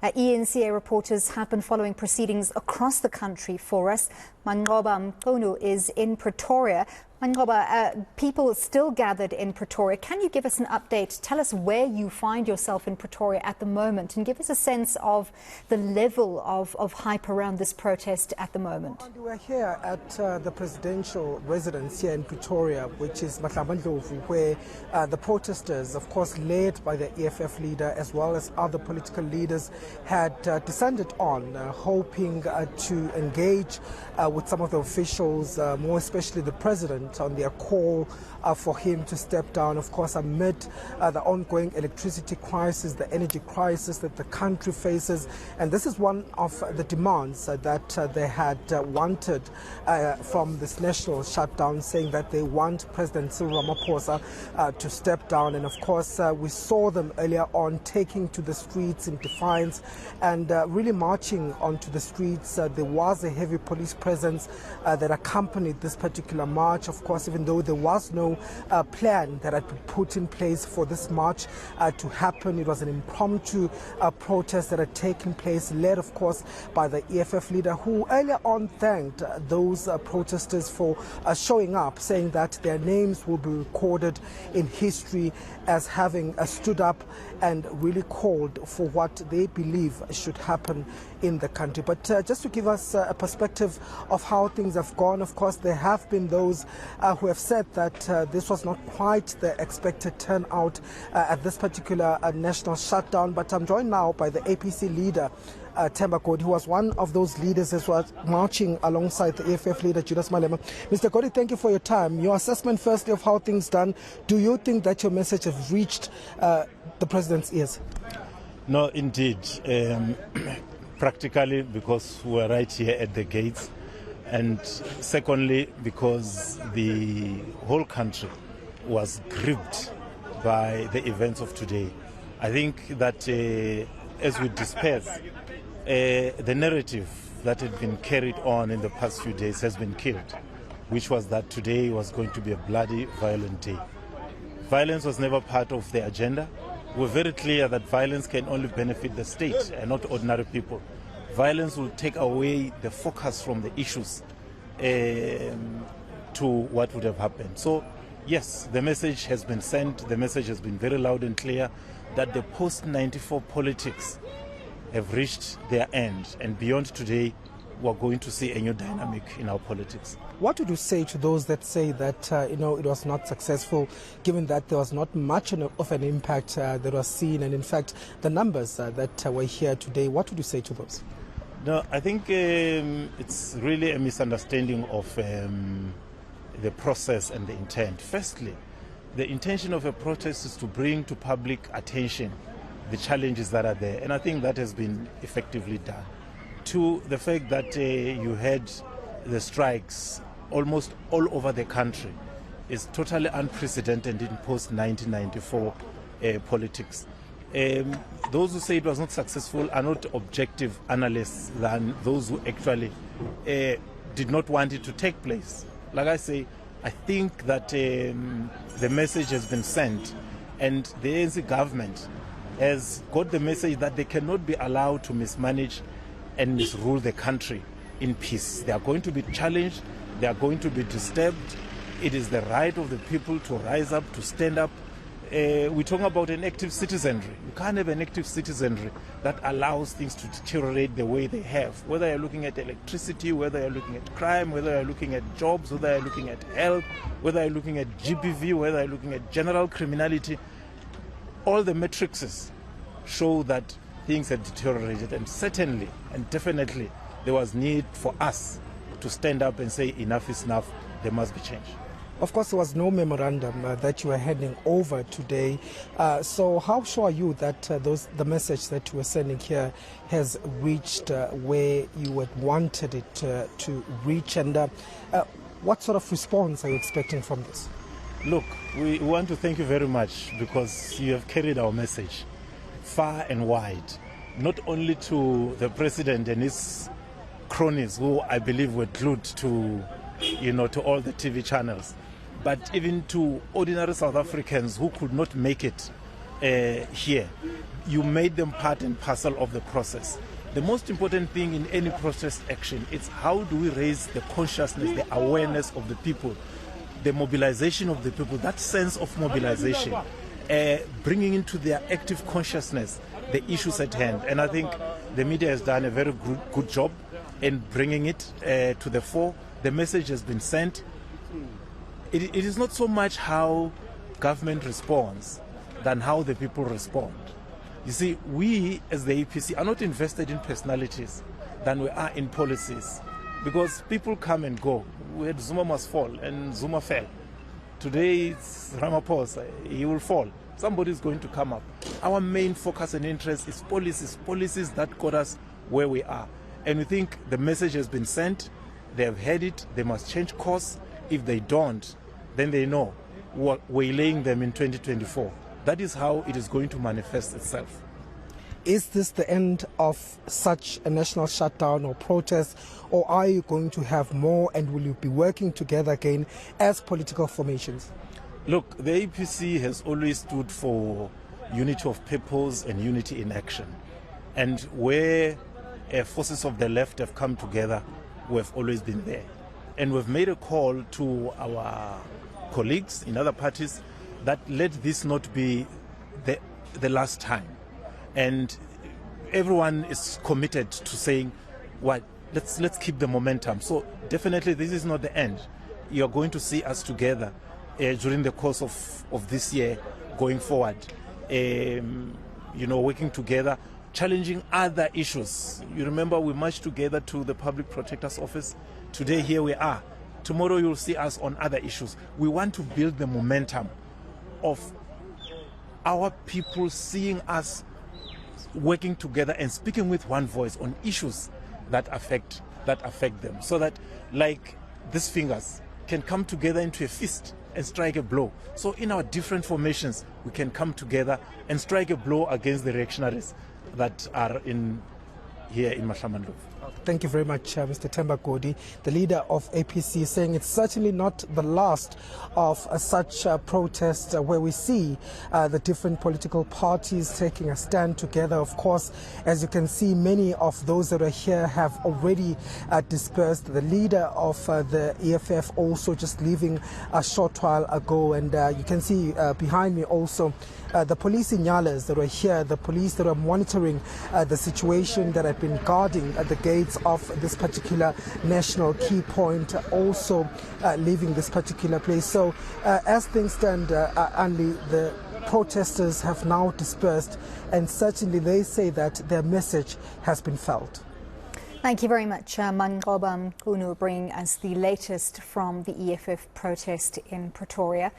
eNCA reporters have been following proceedings across the country for us. Manqoba Mchunu is in Pretoria. Manqoba, people still gathered in Pretoria. Can you give us an update? Tell us where you find yourself in Pretoria at the moment and give us a sense of the level of hype around this protest at the moment. We're here at the presidential residence here in Pretoria, which is Manqoba Mchunu, where the protesters, of course led by the EFF leader as well as other political leaders, had descended on, hoping to engage with some of the officials, more especially the president, on their call for him to step down, of course, amid the ongoing electricity crisis, the energy crisis that the country faces. And this is one of the demands that they had wanted from this national shutdown, saying that they want President Cyril Ramaphosa to step down. And of course, we saw them earlier on taking to the streets in defiance and really marching onto the streets. There was a heavy police presence that accompanied this particular march. Of course, even though there was no plan that had been put in place for this march to happen, it was an impromptu protest that had taken place, led, of course, by the EFF leader, who earlier on thanked those protesters for showing up, saying that their names will be recorded in history as having stood up and really called for what they believe should happen in the country. But just to give us a perspective of how things have gone, of course, there have been those who have said that this was not quite the expected turnout at this particular national shutdown. But I'm joined now by the APC leader, Themba Godi, who was one of those leaders as well, marching alongside the EFF leader, Julius Malema. Mr. Godi, thank you for your time. Your assessment, firstly, of how things done. Do you think that your message has reached the president's ears? No, indeed. Practically, because we're right here at the gates. And secondly, because the whole country was gripped by the events of today. I think that as we disperse, the narrative that had been carried on in the past few days has been killed, which was that today was going to be a bloody, violent day. Violence was never part of the agenda. We're very clear that violence can only benefit the state and not ordinary people. Violence will take away the focus from the issues to what would have happened. So, yes, the message has been sent. The message has been very loud and clear that the post-94 politics have reached their end. And beyond today, we're going to see a new dynamic in our politics. What would you say to those that say that it was not successful, given that there was not much of an impact that was seen, and in fact the numbers that were here today? What would you say to those? No, I think it's really a misunderstanding of the process and the intent. Firstly, the intention of a protest is to bring to public attention the challenges that are there, and I think that has been effectively done. To the fact that you had the strikes almost all over the country is totally unprecedented in post-1994 politics. Those who say it was not successful are not objective analysts than those who actually did not want it to take place. Like I say, I think that the message has been sent, and the ANC government has got the message that they cannot be allowed to mismanage and misrule the country in peace. They are going to be challenged, they are going to be disturbed. It is the right of the people to rise up, to stand up. We're talking about an active citizenry. You can't have an active citizenry that allows things to deteriorate the way they have. Whether you're looking at electricity, whether you're looking at crime, whether you're looking at jobs, whether you're looking at health, whether you're looking at GBV, whether you're looking at general criminality, all the matrices show that things have deteriorated, and certainly and definitely there was need for us to stand up and say enough is enough, there must be change. Of course, there was no memorandum that you were handing over today. So how sure are you that the message that you were sending here has reached where you had wanted it to reach? And what sort of response are you expecting from this? Look, we want to thank you very much, because you have carried our message far and wide, not only to the president and his cronies, who I believe were glued to all the TV channels, but even to ordinary South Africans who could not make it here. You made them part and parcel of the process. The most important thing in any protest action is how do we raise the consciousness, the awareness of the people, the mobilization of the people, that sense of mobilization, bringing into their active consciousness the issues at hand. And I think the media has done a very good job in bringing it to the fore. The message has been sent. It is not so much how government responds than how the people respond. You see, we as the APC are not invested in personalities than we are in policies, because people come and go. We had Zuma must fall, and Zuma fell. Today it's Ramaphosa, he will fall. Somebody is going to come up. Our main focus and interest is policies that got us where we are. And we think the message has been sent, they have heard it, they must change course. If they don't, then they know we're laying them in 2024. That is how it is going to manifest itself. Is this the end of such a national shutdown or protest, or are you going to have more, and will you be working together again as political formations? Look, the APC has always stood for unity of purpose and unity in action. And where forces of the left have come together, we have always been there. And we've made a call to our colleagues in other parties that let this not be the last time. And everyone is committed to saying, well, let's keep the momentum. So definitely this is not the end. You're going to see us together during the course of this year going forward, working together, challenging other issues. You remember we marched together to the Public Protector's Office. Today here we are. Tomorrow you'll see us on other issues. We want to build the momentum of our people seeing us working together and speaking with one voice on issues that affect them, so that, like these fingers, can come together into a fist and strike a blow. So in our different formations, we can come together and strike a blow against the reactionaries that are here in Mahlamandlovu. Thank you very much, Mr. Themba Godi, the leader of APC, saying it's certainly not the last of such protest where we see the different political parties taking a stand together. Of course, as you can see, many of those that are here have already dispersed. The leader of the EFF also just leaving a short while ago, and you can see behind me also the police Inyalas that were here, the police that are monitoring the situation, that have been guarding at the gates of this particular national key point, also leaving this particular place. So as things stand, only the protesters have now dispersed, and certainly they say that their message has been felt. Thank you very much, Manqoba Mchunu, bringing us the latest from the EFF protest in Pretoria.